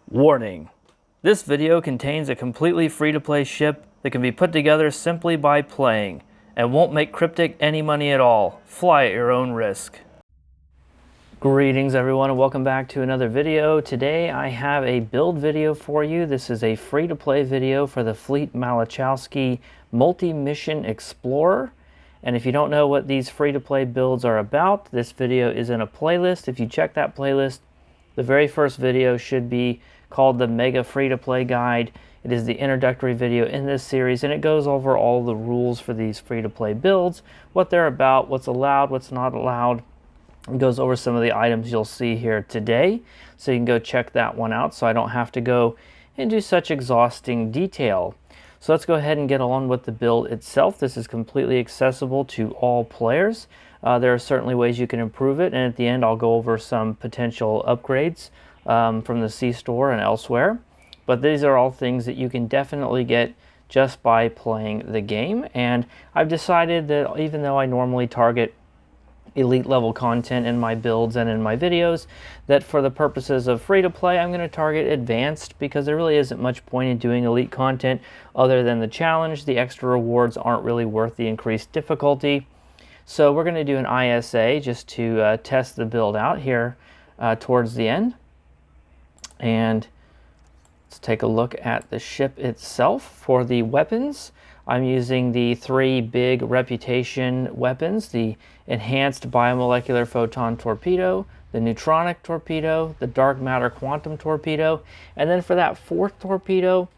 Warning! This video contains a completely free-to-play ship that can be put together simply by playing, and won't make Cryptic any money at all. Fly at your own risk. Greetings everyone and welcome back to another video. Today I have a build video for you. This is a free-to-play video for the Fleet Malachowski Multi-Mission Explorer. And if you don't know what these free-to-play builds are about, this video is in a playlist. If you check that playlist, the very first video should be called the Mega Free-to-Play Guide. It is the introductory video in this series, and it goes over all the rules for these free-to-play builds, what they're about, what's allowed, what's not allowed. It goes over some of the items you'll see here today, so you can go check that one out so I don't have to go into such exhausting detail. So let's go ahead and get on with the build itself. This is completely accessible to all players. There are certainly ways you can improve it, and at the end I'll go over some potential upgrades from the C-Store and elsewhere. But these are all things that you can definitely get just by playing the game. And I've decided that even though I normally target elite level content in my builds and in my videos, that for the purposes of free to play I'm going to target advanced, because there really isn't much point in doing elite content other than the challenge. The extra rewards aren't really worth the increased difficulty. So we're going to do an ISA just to test the build out here towards the end. And let's take a look at the ship itself. For the weapons, I'm using the three big reputation weapons: the enhanced biomolecular photon torpedo, the neutronic torpedo, the dark matter quantum torpedo. And then for that fourth torpedo,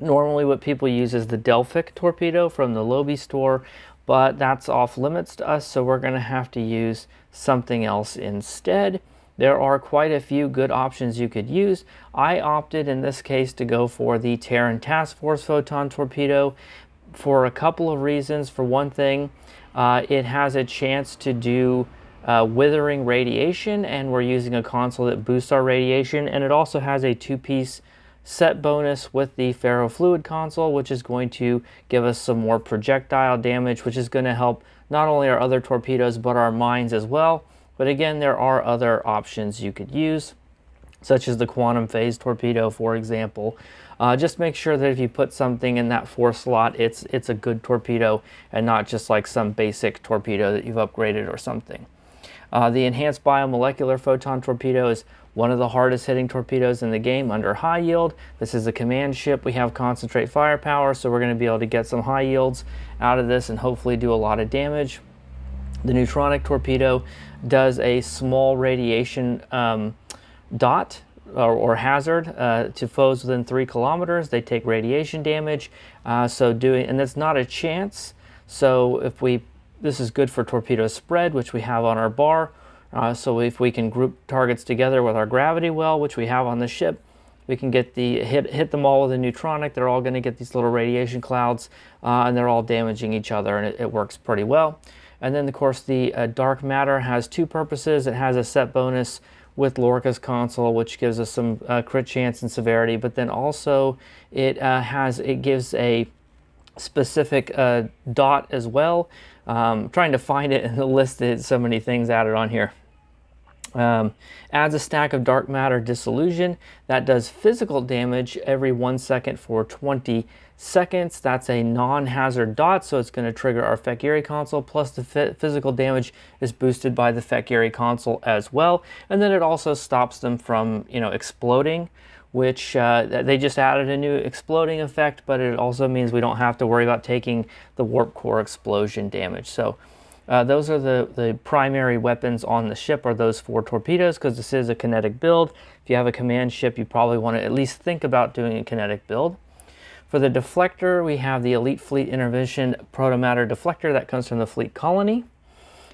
normally what people use is the Delphic torpedo from the Lobby store, but that's off limits to us, so we're going to have to use something else instead. There are quite a few good options you could use. I opted in this case to go for the Terran Task Force photon torpedo for a couple of reasons. For one thing, it has a chance to do withering radiation, and we're using a console that boosts our radiation, and it also has a two-piece set bonus with the ferrofluid console, which is going to give us some more projectile damage, which is going to help not only our other torpedoes but our mines as well. But again, there are other options you could use, such as the quantum phase torpedo, for example. Just make sure that if you put something in that 4 slot, it's a good torpedo and not just like some basic torpedo that you've upgraded or something. The enhanced biomolecular photon torpedo is one of the hardest hitting torpedoes in the game under high yield. This is a command ship. We have concentrate firepower, so we're going to be able to get some high yields out of this and hopefully do a lot of damage. The neutronic torpedo does a small radiation dot or hazard to foes within 3 kilometers. They take radiation damage, and that's not a chance. So this is good for torpedo spread, which we have on our bar. So if we can group targets together with our gravity well, which we have on the ship, we can get hit them all with a neutronic. They're all going to get these little radiation clouds, and they're all damaging each other, and it works pretty well. And then, of course, the dark matter has 2 purposes. It has a set bonus with Lorca's console, which gives us some crit chance and severity, but then also it gives a specific dot as well. Trying to find it in the list, that so many things added on here. Adds a stack of dark matter disillusion that does physical damage every 1 second for 20 seconds. That's a non-hazard dot, so it's going to trigger our Fekiri console, plus the physical damage is boosted by the Fekiri console as well. And then it also stops them from exploding, which they just added a new exploding effect, but it also means we don't have to worry about taking the warp core explosion damage. So those are the primary weapons on the ship, are those 4 torpedoes, because this is a kinetic build. If you have a command ship, you probably want to at least think about doing a kinetic build. For the deflector, we have the Elite Fleet Intervention Protomatter Deflector that comes from the Fleet Colony.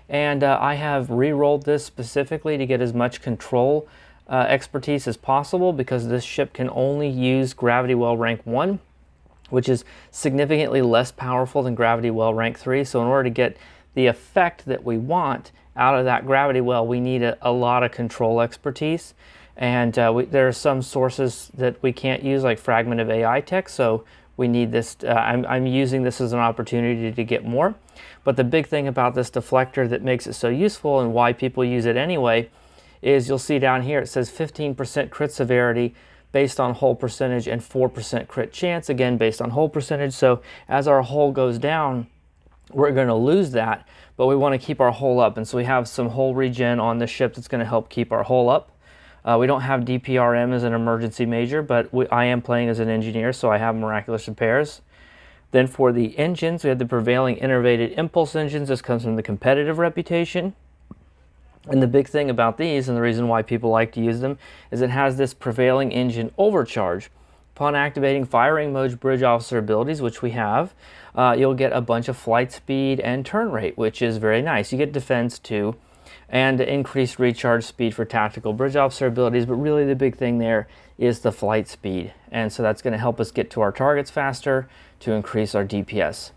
And I have re-rolled this specifically to get as much control expertise as possible, because this ship can only use Gravity Well Rank 1, which is significantly less powerful than Gravity Well Rank 3. So in order to get the effect that we want out of that gravity well, we need a lot of control expertise. And there are some sources that we can't use, like Fragment of AI Tech, so we need this. I'm using this as an opportunity to get more. But the big thing about this deflector that makes it so useful, and why people use it anyway, is you'll see down here it says 15% crit severity based on hull percentage and 4% crit chance, again based on hull percentage. So as our hull goes down, we're going to lose that, but we want to keep our hull up, and so we have some hull regen on the ship that's going to help keep our hull up. We don't have DPRM as an emergency major, but I am playing as an engineer, so I have miraculous repairs. Then for the engines, we have the prevailing innervated impulse engines. This comes from the competitive reputation. And the big thing about these, and the reason why people like to use them, is it has this prevailing engine overcharge. Upon activating firing mode's bridge officer abilities, which we have, you'll get a bunch of flight speed and turn rate, which is very nice. You get defense too, and increased recharge speed for tactical bridge officer abilities, but really the big thing there is the flight speed. And so that's going to help us get to our targets faster to increase our DPS.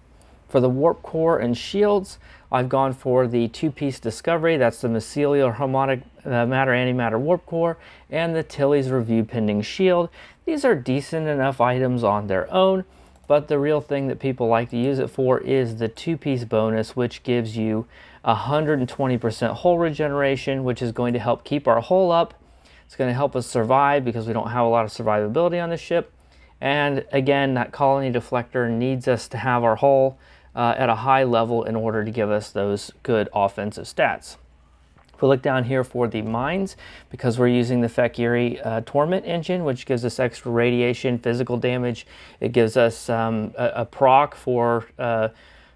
For the warp core and shields, I've gone for the two-piece discovery. That's the mycelial harmonic matter antimatter warp core and the Tilly's review pending shield. These are decent enough items on their own, but the real thing that people like to use it for is the two-piece bonus, which gives you 120% hull regeneration, which is going to help keep our hull up. It's going to help us survive because we don't have a lot of survivability on the ship. And again, that colony deflector needs us to have our hull at a high level in order to give us those good offensive stats. If we look down here for the mines, because we're using the Fekiri Torment engine, which gives us extra radiation, physical damage. It gives us a proc for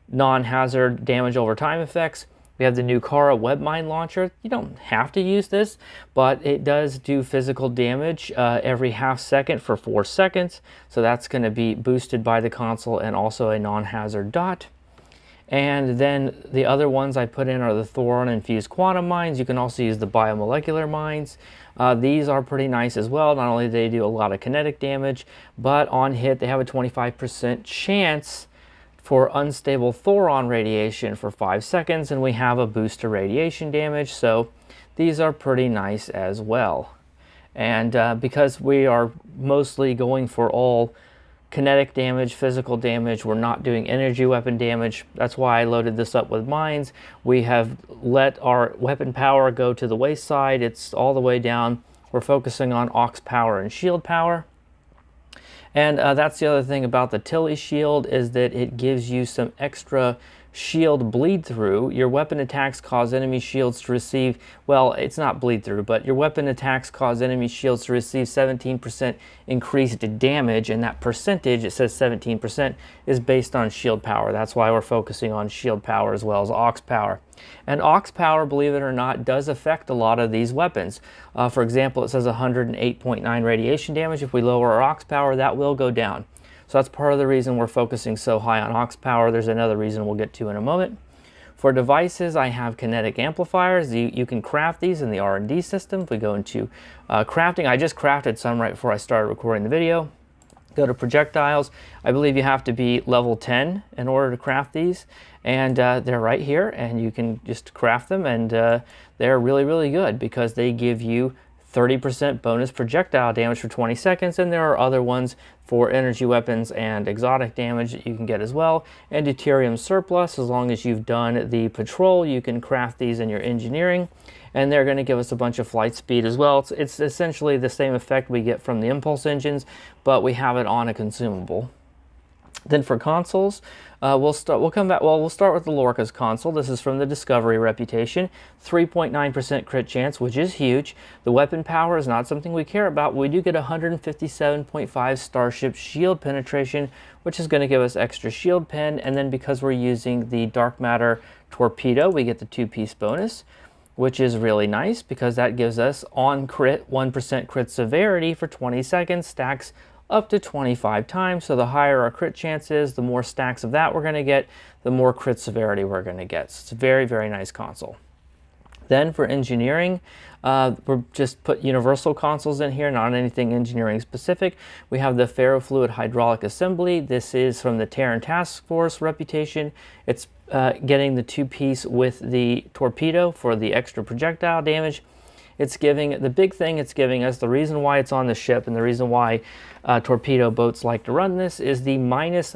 non-hazard damage over time effects. We have the new Kara web mine launcher. You don't have to use this, but it does do physical damage every half second for 4 seconds. So that's going to be boosted by the console and also a non-hazard dot. And then the other ones I put in are the Thoron infused quantum mines. You can also use the biomolecular mines. These are pretty nice as well. Not only do they do a lot of kinetic damage, but on hit they have a 25% chance for unstable Thoron radiation for 5 seconds, and we have a boost to radiation damage, so these are pretty nice as well. And because we are mostly going for all kinetic damage, physical damage, we're not doing energy weapon damage. That's why I loaded this up with mines. We have let our weapon power go to the wayside. It's all the way down. We're focusing on aux power and shield power. And that's the other thing about the Tilly shield, is that it gives you some extra shield bleed through. Your weapon attacks cause enemy shields to receive, well, it's not bleed through, but your weapon attacks cause enemy shields to receive 17% increased damage, and that percentage, it says 17%, is based on shield power. That's why we're focusing on shield power as well as aux power. And aux power, believe it or not, does affect a lot of these weapons. For example, it says 108.9 radiation damage. If we lower our aux power, that will go down. So that's part of the reason we're focusing so high on aux power. There's another reason we'll get to in a moment. For devices, I have kinetic amplifiers. You can craft these in the R&D system. If we go into crafting, I just crafted some right before I started recording the video. Go to projectiles. I believe you have to be level 10 in order to craft these. And they're right here, and you can just craft them, and they're really, really good because they give you 30% bonus projectile damage for 20 seconds, and there are other ones for energy weapons and exotic damage that you can get as well. And deuterium surplus, as long as you've done the patrol, you can craft these in your engineering, and they're going to give us a bunch of flight speed as well. It's essentially the same effect we get from the impulse engines, but we have it on a consumable. Then for consoles, we'll start with the Lorca's console. This is from the Discovery reputation. 3.9% crit chance, which is huge. The weapon power is not something we care about. We do get 157.5 Starship shield penetration, which is going to give us extra shield pen. And then because we're using the dark matter torpedo, we get the two-piece bonus, which is really nice because that gives us on crit 1% crit severity for 20 seconds, stacks up to 25 times. So the higher our crit chance is, the more stacks of that we're going to get, the more crit severity we're going to get. So it's a very, very nice console. Then for engineering, we're just put universal consoles in here, not anything engineering specific. We have the ferrofluid hydraulic assembly. This is from the Terran Task Force reputation. It's getting the two-piece with the torpedo for the extra projectile damage. It's giving, the big thing it's giving us, the reason why it's on the ship and the reason why torpedo boats like to run this, is the minus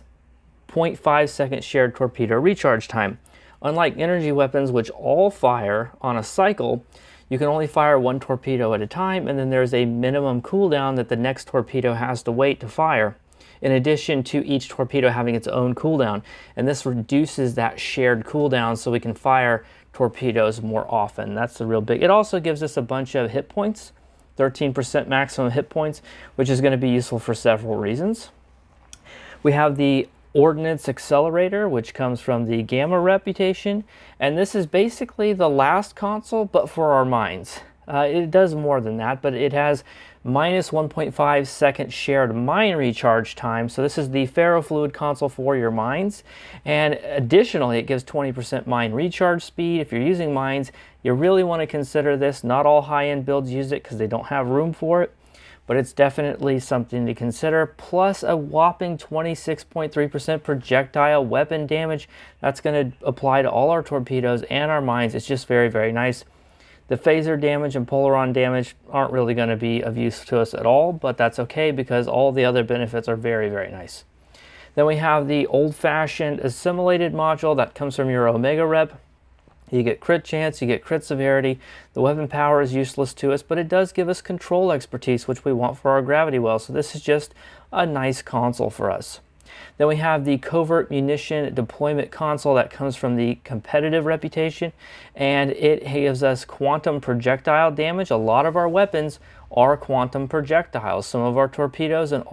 0.5 second shared torpedo recharge time. Unlike energy weapons, which all fire on a cycle, you can only fire one torpedo at a time, and then there's a minimum cooldown that the next torpedo has to wait to fire, in addition to each torpedo having its own cooldown. And this reduces that shared cooldown so we can fire torpedoes more often. That's the real big. It also gives us a bunch of hit points, 13% maximum hit points, which is going to be useful for several reasons. We have the Ordnance Accelerator, which comes from the Gamma reputation, and this is basically the last console, but for our mines. It does more than that, but it has minus 1.5 second shared mine recharge time. So this is the ferrofluid console for your mines. And additionally, it gives 20% mine recharge speed. If you're using mines, you really want to consider this. Not all high-end builds use it because they don't have room for it, but it's definitely something to consider. Plus a whopping 26.3% projectile weapon damage. That's going to apply to all our torpedoes and our mines. It's just very, very nice. The phaser damage and polaron damage aren't really going to be of use to us at all, but that's okay because all the other benefits are very, very nice. Then we have the old-fashioned assimilated module that comes from your Omega rep. You get crit chance, you get crit severity. The weapon power is useless to us, but it does give us control expertise, which we want for our gravity well. So this is just a nice console for us. Then we have the covert munition deployment console that comes from the competitive reputation, and it gives us quantum projectile damage. A lot of our weapons are quantum projectiles. Some of our torpedoes and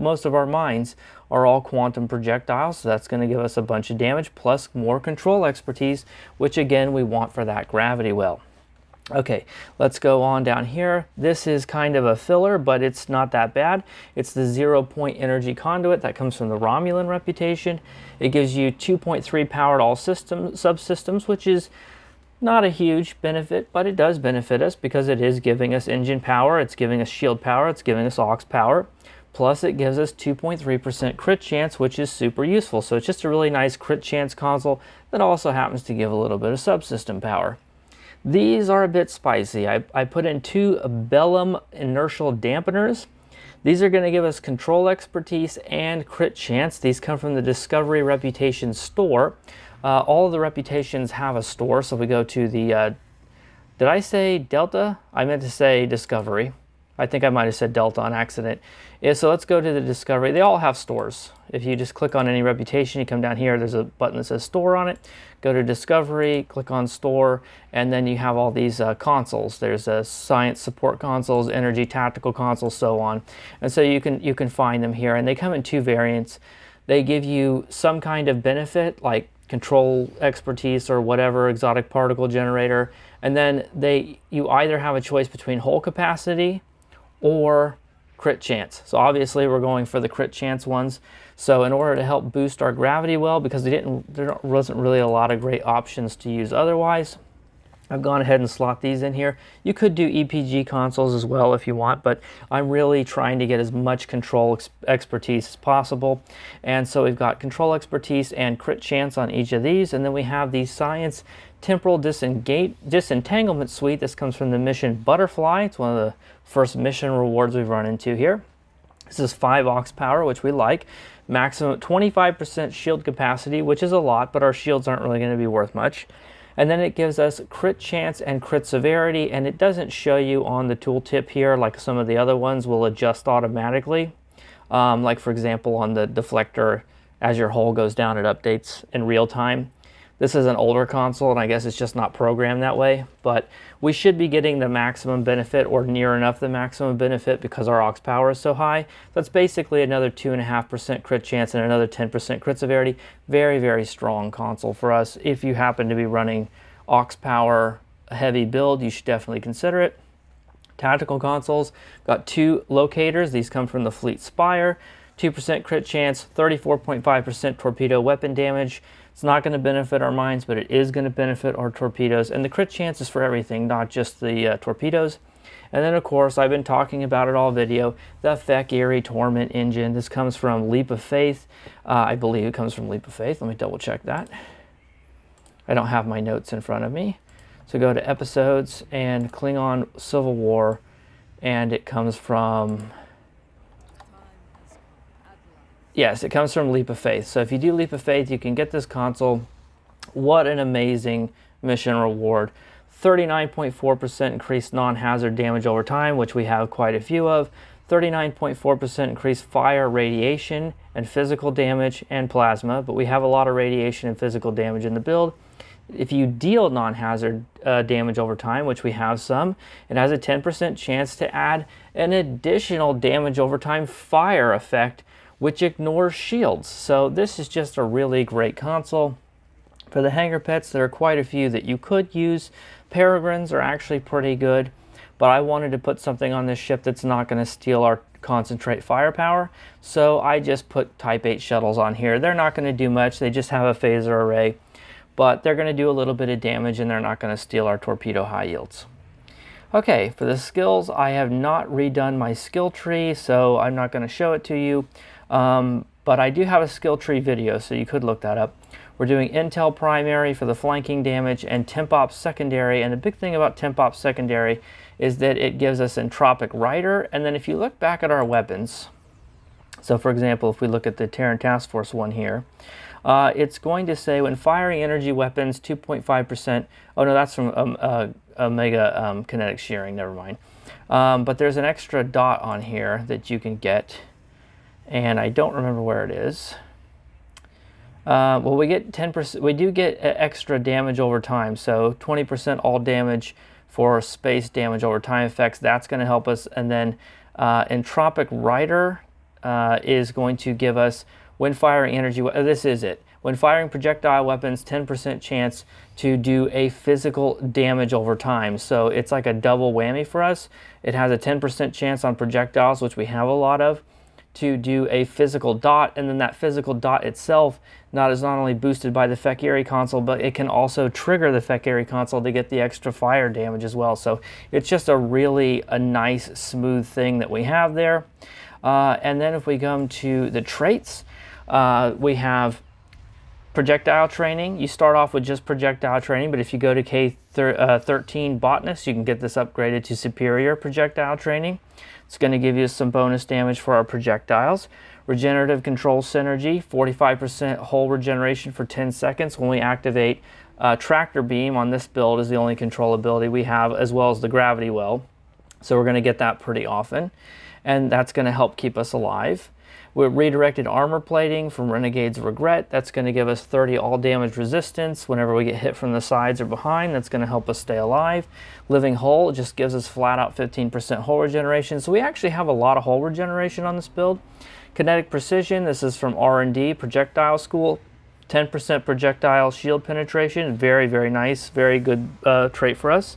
most of our mines are all quantum projectiles, so that's going to give us a bunch of damage plus more control expertise, which again we want for that gravity well. Okay, let's go on down here. This is kind of a filler, but it's not that bad. It's the 0-point energy conduit that comes from the Romulan reputation. It gives you 2.3 power to all subsystems, which is not a huge benefit, but it does benefit us because it is giving us engine power, it's giving us shield power, it's giving us aux power. Plus it gives us 2.3% crit chance, which is super useful. So it's just a really nice crit chance console that also happens to give a little bit of subsystem power. These are a bit spicy. I put in 2 Bellum inertial dampeners. These are going to give us control expertise and crit chance. These come from the Discovery Reputation store. All of the reputations have a store, so we go to the, did I say Delta? I meant to say Discovery. I think I might have said Delta on accident. Yeah, so let's go to the Discovery. They all have stores. If you just click on any reputation, you come down here, there's a button that says store on it. Go to Discovery, click on store, and then you have all these consoles. There's science support consoles, energy tactical consoles, so on. And so you can find them here, and they come in 2 variants. They give you some kind of benefit, like control expertise or whatever, exotic particle generator, and then you either have a choice between hull capacity or crit chance. So obviously we're going for the crit chance ones. So in order to help boost our gravity well, because there wasn't really a lot of great options to use otherwise, I've gone ahead and slot these in here. You could do EPG consoles as well if you want, but I'm really trying to get as much control expertise as possible. And so we've got control expertise and crit chance on each of these. And then we have the Science Temporal Disentanglement Suite. This comes from the mission Butterfly. It's one of the first mission rewards we've run into here. This is 5 aux power, which we like. Maximum 25% shield capacity, which is a lot, but our shields aren't really going to be worth much. And then it gives us crit chance and crit severity, and it doesn't show you on the tooltip here like some of the other ones will adjust automatically. Like for example on the deflector, as your hull goes down, it updates in real time. This is an older console, and I guess it's just not programmed that way, but we should be getting the maximum benefit or near enough the maximum benefit because our aux power is so high. That's basically another 2.5% crit chance and another 10% crit severity. Very, very strong console for us. If you happen to be running aux power heavy build, you should definitely consider it. Tactical consoles, got 2 locators. These come from the Fleet Spire. 2% crit chance, 34.5% torpedo weapon damage. It's not going to benefit our mines, but it is going to benefit our torpedoes. And the crit chance is for everything, not just the torpedoes. And then, of course, I've been talking about it all video, the Feck Erie Torment engine. This comes from Leap of Faith. I believe it comes from Leap of Faith. Let me double check that. I don't have my notes in front of me. So go to Episodes and Klingon Civil War, and it comes from... Yes, it comes from Leap of Faith. So if you do Leap of Faith, you can get this console. What an amazing mission reward. 39.4% increased non-hazard damage over time, which we have quite a few of, 39.4% increased fire, radiation, and physical damage and plasma, but we have a lot of radiation and physical damage in the build. If you deal non-hazard damage over time, which we have some, it has a 10% chance to add an additional damage over time fire effect, which ignores shields. So this is just a really great console. For the hangar pets, there are quite a few that you could use. Peregrines are actually pretty good, but I wanted to put something on this ship that's not going to steal our concentrate firepower, so I just put Type 8 shuttles on here. They're not going to do much, they just have a phaser array, but they're going to do a little bit of damage and they're not going to steal our torpedo high yields. Okay, for the skills, I have not redone my skill tree, so I'm not going to show it to you, but I do have a skill tree video, so you could look that up. We're doing Intel primary for the flanking damage and Temp Ops secondary, and the big thing about Temp Ops secondary is that it gives us Entropic Rider, and then if you look back at our weapons, so for example, if we look at the Terran Task Force one here, it's going to say when firing energy weapons 2.5%, oh no, that's from Omega kinetic shearing, never mind. But there's an extra dot on here that you can get, and I don't remember where it is. Well, we get 10%, we do get extra damage over time, so 20% all damage for space damage over time effects. That's going to help us. And then Entropic Rider is going to give us, when firing energy, this is it. When firing projectile weapons, 10% chance to do a physical damage over time. So it's like a double whammy for us. It has a 10% chance on projectiles, which we have a lot of, to do a physical dot, and then that physical dot itself is not only boosted by the Fekiri console, but it can also trigger the Fekiri console to get the extra fire damage as well. So it's just a really nice, smooth thing that we have there. And then if we come to the traits, we have projectile training. You start off with just projectile training, but if you go to K13 Botanist, you can get this upgraded to superior projectile training. It's going to give you some bonus damage for our projectiles. Regenerative control synergy, 45% hull regeneration for 10 seconds when we activate tractor beam on this build is the only control ability we have, as well as the gravity well. So we're going to get that pretty often, and that's going to help keep us alive. With redirected armor plating from Renegade's Regret, that's going to give us 30 all damage resistance whenever we get hit from the sides or behind. That's going to help us stay alive. Living Hull just gives us flat out 15% hull regeneration. So we actually have a lot of hull regeneration on this build. Kinetic Precision, this is from R&D Projectile School. 10% projectile shield penetration, very, very nice, very good trait for us.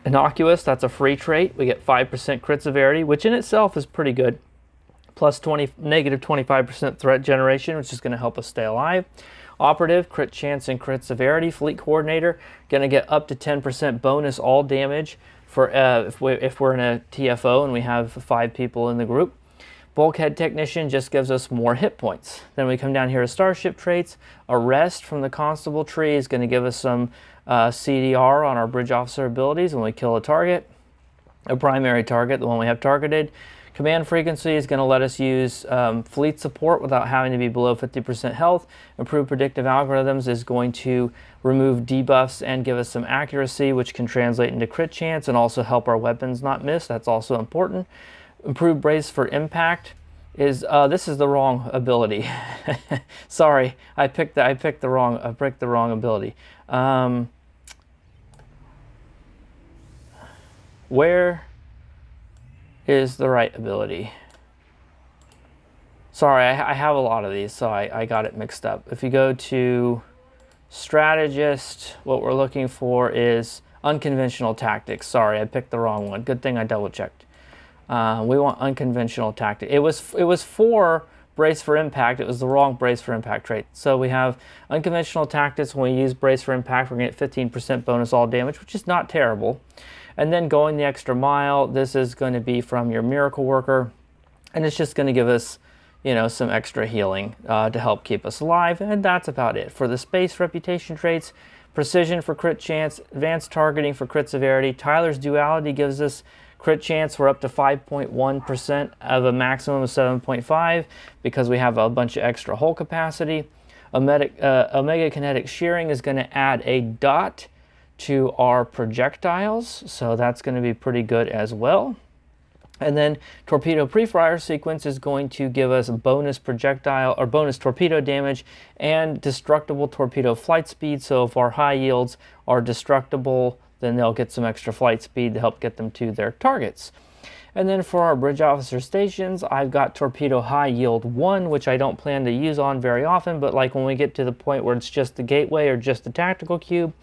Innocuous, that's a free trait. We get 5% crit severity, which in itself is pretty good. Plus negative 25% threat generation, which is going to help us stay alive. Operative, crit chance and crit severity. Fleet Coordinator, going to get up to 10% bonus all damage for if we're in a TFO and we have 5 people in the group. Bulkhead Technician just gives us more hit points. Then we come down here to Starship traits. Arrest from the Constable tree is going to give us some CDR on our Bridge Officer abilities when we kill a target. A primary target, the one we have targeted. Command Frequency is going to let us use fleet support without having to be below 50% health. Improved Predictive Algorithms is going to remove debuffs and give us some accuracy, which can translate into crit chance and also help our weapons not miss. That's also important. Improved Brace for Impact is this is the wrong ability. Sorry, I picked the wrong ability. Where is the right ability? Sorry, I have a lot of these, so I got it mixed up. If you go to Strategist, what we're looking for is Unconventional Tactics. Sorry, I picked the wrong one. Good thing I double checked. We want Unconventional Tactics. It was for Brace for Impact. It was the wrong Brace for Impact trait. So we have Unconventional Tactics. When we use Brace for Impact, we're going to get 15% bonus all damage, which is not terrible. And then Going the Extra Mile, this is going to be from your Miracle Worker, and it's just going to give us, you know, some extra healing to help keep us alive, and that's about it. For the Space Reputation traits, Precision for crit chance, Advanced Targeting for crit severity. Tyler's Duality gives us crit chance for up to 5.1% of a maximum of 7.5 because we have a bunch of extra hull capacity. Omega Kinetic Shearing is going to add a dot to our projectiles, so that's going to be pretty good as well. And then torpedo pre-fire sequence is going to give us bonus projectile or bonus torpedo damage and destructible torpedo flight speed. So if our high yields are destructible, then they'll get some extra flight speed to help get them to their targets. And then for our bridge officer stations, I've got torpedo high yield 1, which I don't plan to use on very often, but like when we get to the point where it's just the gateway or just the tactical cube,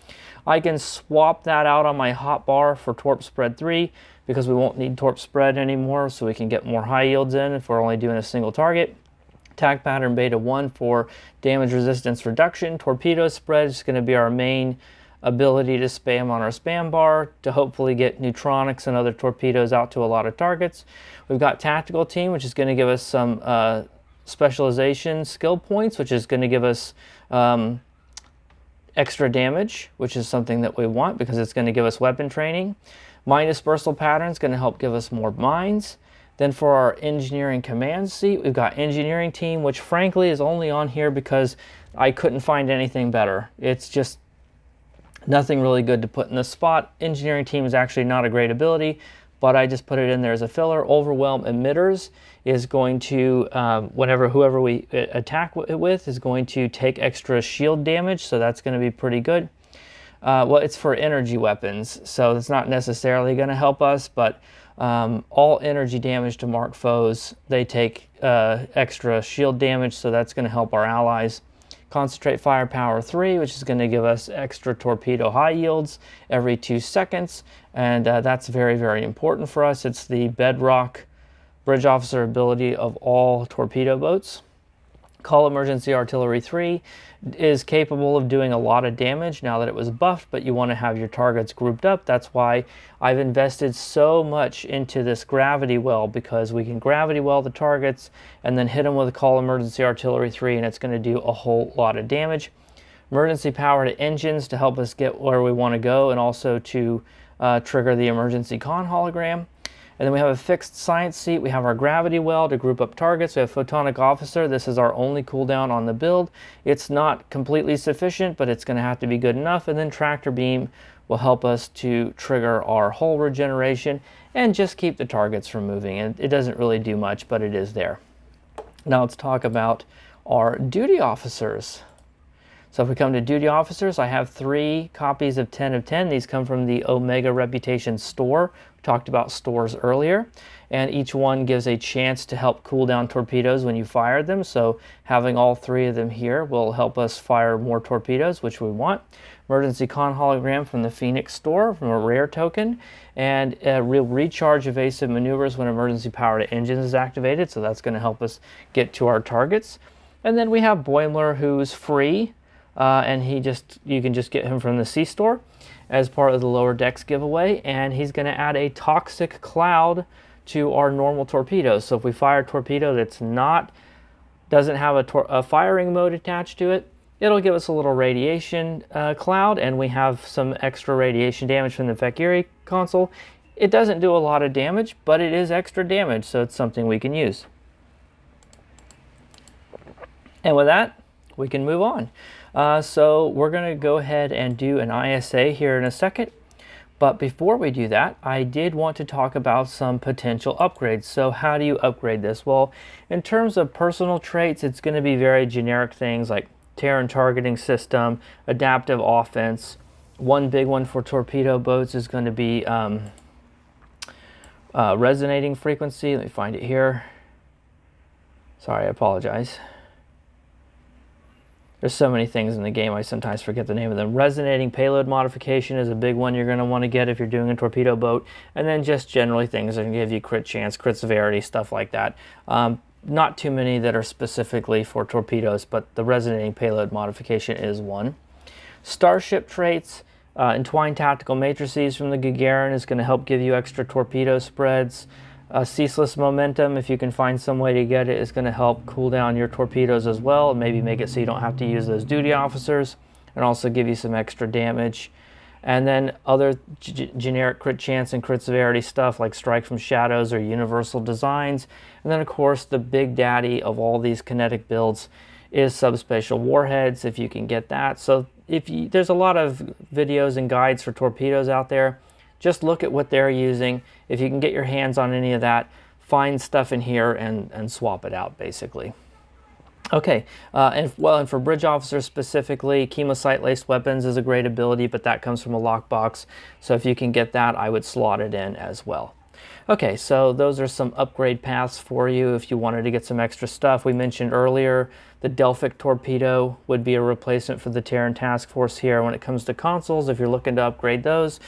I can swap that out on my hotbar for torp spread 3, because we won't need torp spread anymore, so we can get more high yields in if we're only doing a single target. Tack pattern beta 1 for damage resistance reduction. Torpedo spread is going to be our main ability to spam on our spam bar to hopefully get neutronics and other torpedoes out to a lot of targets. We've got tactical team, which is going to give us some specialization skill points, which is going to give us extra damage, which is something that we want because it's going to give us weapon training. Mine dispersal pattern is going to help give us more mines. Then for our engineering command seat, we've got engineering team, which frankly is only on here because I couldn't find anything better. It's just nothing really good to put in this spot. Engineering team is actually not a great ability, but I just put it in there as a filler. Overwhelm emitters is going to, whoever we attack it with is going to take extra shield damage, so that's going to be pretty good. Well, it's for energy weapons, so it's not necessarily going to help us, but all energy damage to marked foes, they take extra shield damage, so that's going to help our allies. Concentrate firepower 3, which is going to give us extra torpedo high yields every 2 seconds, and that's very, very important for us. It's the bedrock bridge officer ability of all torpedo boats. Call emergency artillery 3 is capable of doing a lot of damage now that it was buffed, but you want to have your targets grouped up. That's why I've invested so much into this gravity well, because we can gravity well the targets and then hit them with a call emergency artillery 3, and it's going to do a whole lot of damage. Emergency power to engines to help us get where we want to go, and also to trigger the emergency con hologram. And then we have a fixed science seat. We have our gravity well to group up targets. We have photonic officer. This is our only cooldown on the build. It's not completely sufficient, but it's going to have to be good enough. And then tractor beam will help us to trigger our hull regeneration and just keep the targets from moving. And it doesn't really do much, but it is there. Now let's talk about our duty officers. So if we come to duty officers, I have 3 copies of 10 of 10. These come from the Omega Reputation store. We talked about stores earlier. And each one gives a chance to help cool down torpedoes when you fire them. So having all 3 of them here will help us fire more torpedoes, which we want. Emergency con hologram from the Phoenix store, from a rare token. And a real recharge evasive maneuvers when emergency power to engines is activated. So that's going to help us get to our targets. And then we have Boimler, who's free. And you can just get him from the C store as part of the lower decks giveaway, and he's going to add a toxic cloud to our normal torpedoes. So if we fire a torpedo that's doesn't have a firing mode attached to it, it'll give us a little radiation cloud, and we have some extra radiation damage from the Vekiri console. It doesn't do a lot of damage, but it is extra damage, so it's something we can use. And with that, we can move on. So we're going to go ahead and do an ISA here in a second. But before we do that, I did want to talk about some potential upgrades. So how do you upgrade this? Well, in terms of personal traits, it's going to be very generic things like Terran targeting system, adaptive offense. One big one for torpedo boats is going to be resonating frequency. Let me find it here. Sorry, I apologize. There's so many things in the game, I sometimes forget the name of them. Resonating payload modification is a big one you're going to want to get if you're doing a torpedo boat. And then just generally things that can give you crit chance, crit severity, stuff like that. Not too many that are specifically for torpedoes, but the resonating payload modification is one. Starship traits, entwined tactical matrices from the Gagarin is going to help give you extra torpedo spreads. Ceaseless momentum, if you can find some way to get it, is going to help cool down your torpedoes as well, and maybe make it so you don't have to use those duty officers, and also give you some extra damage. And then other generic crit chance and crit severity stuff like strike from shadows or universal designs. And then of course the big daddy of all these kinetic builds is subspatial warheads, if you can get that. So there's a lot of videos and guides for torpedoes out there. Just look at what they're using. If you can get your hands on any of that, find stuff in here and swap it out, basically. Okay, and for bridge officers specifically, chemosite-laced weapons is a great ability, but that comes from a lockbox. So if you can get that, I would slot it in as well. Okay, so those are some upgrade paths for you if you wanted to get some extra stuff. We mentioned earlier the Delphic torpedo would be a replacement for the Terran Task Force here. When it comes to consoles, if you're looking to upgrade those,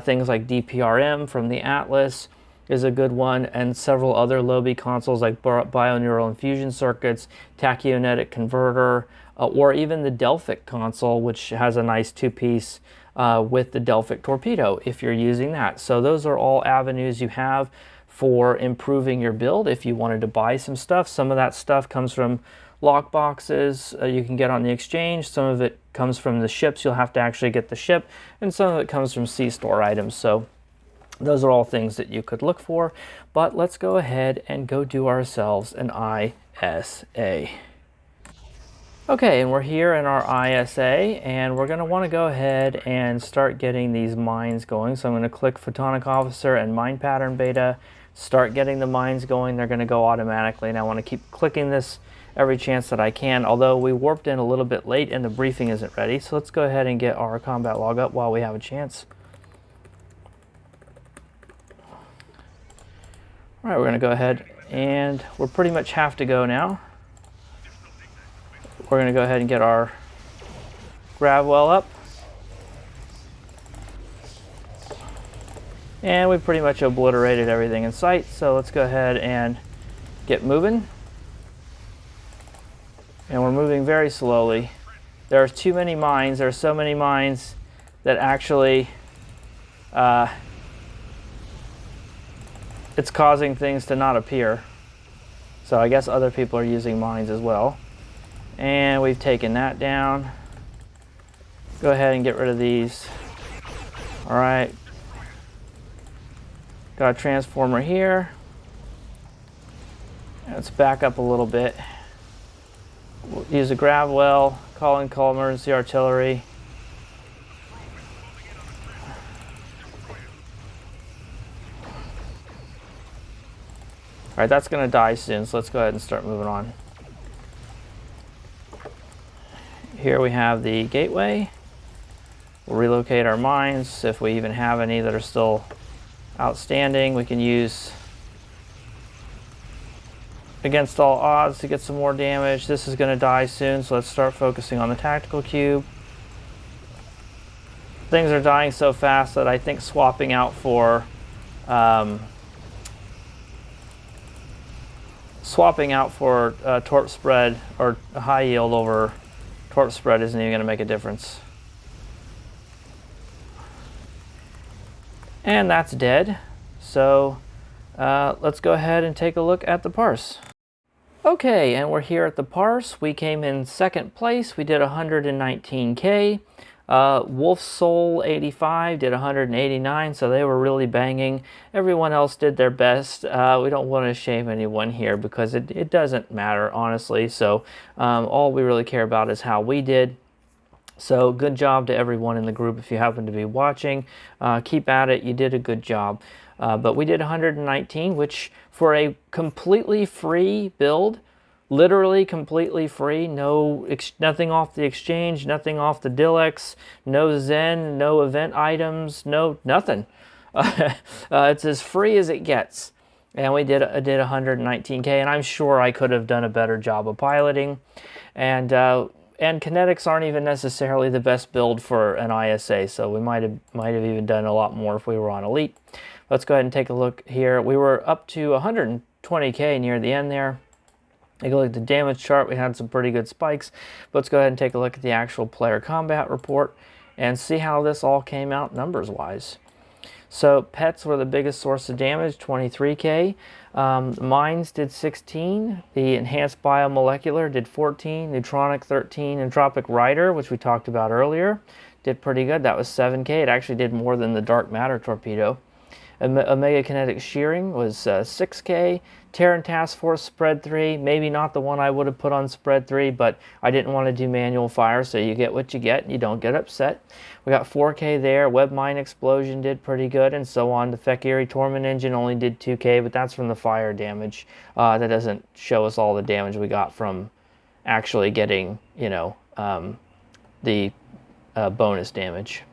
things like DPRM from the Atlas is a good one, and several other Lobi consoles like bioneural infusion circuits, tachyonetic converter, or even the Delphic console, which has a nice two-piece with the Delphic torpedo if you're using that. So those are all avenues you have for improving your build if you wanted to buy some stuff. Some of that stuff comes from lock boxes you can get on the exchange. Some of it comes from the ships. You'll have to actually get the ship, and some of it comes from C-store items. So those are all things that you could look for, but let's go ahead and go do ourselves an ISA. Okay, and we're here in our ISA, and we're going to want to go ahead and start getting these mines going. So I'm going to click Photonic Officer and Mine Pattern Beta, start getting the mines going. They're going to go automatically, and I want to keep clicking this every chance that I can, although we warped in a little bit late and the briefing isn't ready. So let's go ahead and get our combat log up while we have a chance. All right, we're going to go ahead, and we're pretty much have to go now. We're going to go ahead and get our grav well up. And we pretty much obliterated everything in sight, so let's go ahead and get moving. And we're moving very slowly. There are too many mines. There are so many mines that actually it's causing things to not appear. So I guess other people are using mines as well. And we've taken that down. Go ahead and get rid of these. All right. Got a transformer here. Let's back up a little bit. We'll use a grav well, call emergency artillery. All right, that's going to die soon, so let's go ahead and start moving on. Here we have the gateway. We'll relocate our mines if we even have any that are still outstanding. We can use against all odds to get some more damage. This is going to die soon, so let's start focusing on the tactical cube. Things are dying so fast that I think swapping out for torp spread or high yield over torp spread isn't even going to make a difference. And that's dead. So let's go ahead and take a look at the Parse. Okay, and we're here at the Parse. We came in second place. We did 119K. Wolf's Soul 85 did 189, so they were really banging. Everyone else did their best. We don't want to shame anyone here because it doesn't matter, honestly. So all we really care about is how we did. So good job to everyone in the group if you happen to be watching. Keep at it. You did a good job. But we did 119, which for a completely free build, literally completely free, nothing off the exchange, nothing off the Dilex, no Zen, no event items, nothing. It's as free as it gets. And we did 119K, and I'm sure I could have done a better job of piloting. And kinetics aren't even necessarily the best build for an ISA, so we might have even done a lot more if we were on Elite. Let's go ahead and take a look here. We were up to 120K near the end there. Take a look at the damage chart. We had some pretty good spikes. But let's go ahead and take a look at the actual player combat report and see how this all came out numbers-wise. So pets were the biggest source of damage, 23K. Mines did 16. The enhanced biomolecular did 14. Neutronic 13. Entropic Rider, which we talked about earlier, did pretty good. That was 7K. It actually did more than the dark matter torpedo. Omega Kinetic Shearing was 6K. Terran Task Force Spread 3, maybe not the one I would have put on Spread 3, but I didn't want to do manual fire, so you get what you get, you don't get upset. We got 4K there. Webmine Explosion did pretty good, and so on. The Fekiri Torment Engine only did 2K, but that's from the fire damage. That doesn't show us all the damage we got from actually getting, you know, the bonus damage.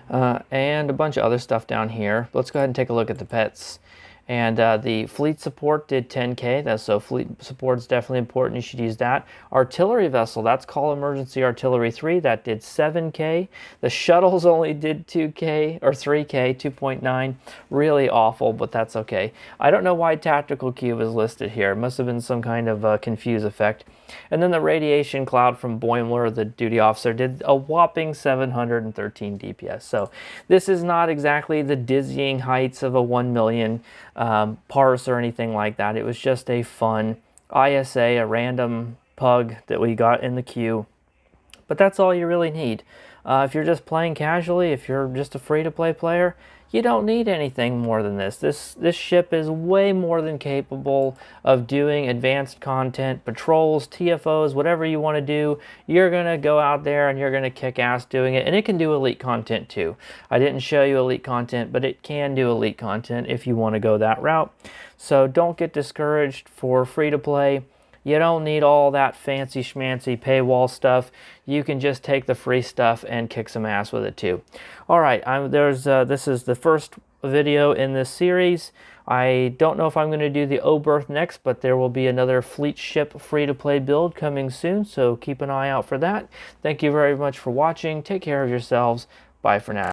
And a bunch of other stuff down here. Let's go ahead and take a look at the pets. And the fleet support did 10K, so fleet support is definitely important. You should use that. Artillery vessel, that's called Emergency Artillery 3, that did 7K. The shuttles only did 2K, or 3K, 2.9. Really awful, but that's okay. I don't know why Tactical Cube is listed here. It must have been some kind of confuse effect. And then the Radiation Cloud from Boimler, the duty officer, did a whopping 713 DPS. So this is not exactly the dizzying heights of a 1 million Parse or anything like that. It was just a fun ISA, a random pug that we got in the queue. But that's all you really need. If you're just playing casually, if you're just a free-to-play player, you don't need anything more than this. This ship is way more than capable of doing advanced content, patrols, TFOs, whatever you want to do. You're going to go out there and you're going to kick ass doing it. And it can do elite content too. I didn't show you elite content, but it can do elite content if you want to go that route. So don't get discouraged for free-to-play. You don't need all that fancy schmancy paywall stuff. You can just take the free stuff and kick some ass with it too. All right, this is the first video in this series. I don't know if I'm going to do the Oberth next, but there will be another fleet ship free-to-play build coming soon, so keep an eye out for that. Thank you very much for watching. Take care of yourselves. Bye for now.